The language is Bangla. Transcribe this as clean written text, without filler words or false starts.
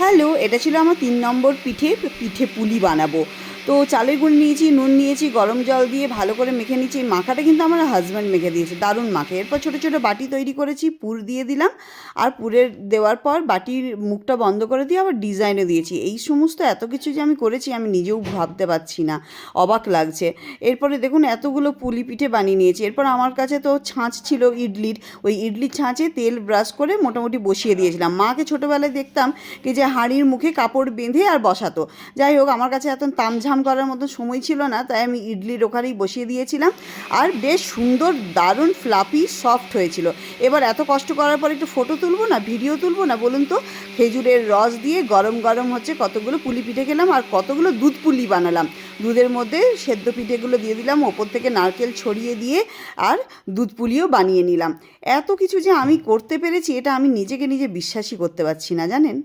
হ্যালো, এটা ছিল আমার ৩ নম্বর পিঠে পুলি বানাবো। তো চালের গুঁড়ি নিয়েছি, নুন নিয়েছি, গরম জল দিয়ে ভালো করে মেখে নিচ্ছি। এই মাখাটা কিন্তু আমার হাসব্যান্ড মেখে দিয়েছে, দারুণ মাখে। এরপর ছোটো ছোটো বাটি তৈরি করেছি, পুর দিয়ে দিলাম। আর পুরের দেওয়ার পর বাটির মুখটা বন্ধ করে দিয়ে আবার ডিজাইনও দিয়েছি। এই সমস্ত এত কিছু যে আমি করেছি আমি নিজেও ভাবতে পারছি না, অবাক লাগছে। এরপরে দেখুন এতগুলো পুলি পিঠে বানিয়ে নিয়েছি। এরপর আমার কাছে তো ছাঁচ ছিল ইডলির, ওই ইডলির ছাঁচে তেল ব্রাশ করে মোটামুটি বসিয়ে দিয়েছিলাম। মাকে ছোটোবেলায় দেখতাম কি যে হাঁড়ির মুখে কাপড় বেঁধে আর বসাতো। যাই হোক, আমার কাছে এত তামঝাম করার মতো সময় ছিল না, তাই আমি ইডলির ওখানেই বসিয়ে দিয়েছিলাম। আর বেশ সুন্দর দারুণ ফ্লাফি সফট হয়েছিল। এবার এত কষ্ট করার পর একটু ফটো তুলবো না, ভিডিও তুলবো না বলুন তো? খেজুরের রস দিয়ে গরম গরম হচ্ছে কতগুলো পুলি পিঠে খেলাম, আর কতগুলো দুধ পুলি বানালাম। দুধের মধ্যে সেদ্ধ পিঠেগুলো দিয়ে দিলাম, ওপর থেকে নারকেল ছড়িয়ে দিয়ে আর দুধ পুলিও বানিয়ে নিলাম। এত কিছু যে আমি করতে পেরেছি এটা আমি নিজেকে নিজে বিশ্বাসই করতে পারছি না, জানেন।